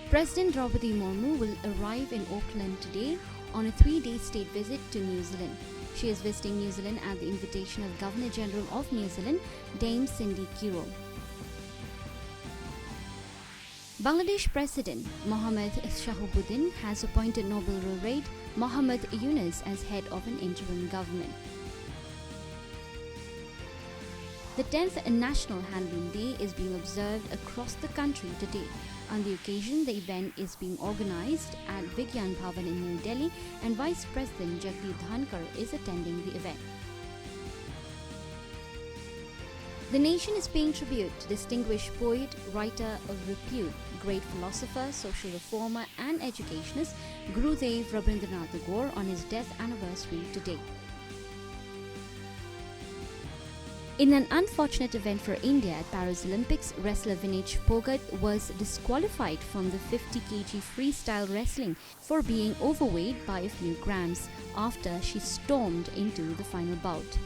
President Draupadi Murmu will arrive in Auckland today on a 3-day state visit to New Zealand. She is visiting New Zealand at the invitation of Governor-General of New Zealand, Dame Cindy Kiro. Bangladesh President Mohammad Shahabuddin has appointed Nobel laureate Muhammad Yunus as head of an interim government. The 10th National Handloom Day is being observed across the country today. On the occasion, the event is being organized at Vigyan Bhavan in New Delhi, and Vice President Jagdeep Dhankar is attending the event. The nation is paying tribute to distinguished poet, writer of repute, great philosopher, social reformer and educationist Gurudev Rabindranath Tagore on his death anniversary today. In an unfortunate event for India at Paris Olympics, wrestler Vinesh Phogat was disqualified from the 50 kg freestyle wrestling for being overweight by a few grams after she stormed into the final bout.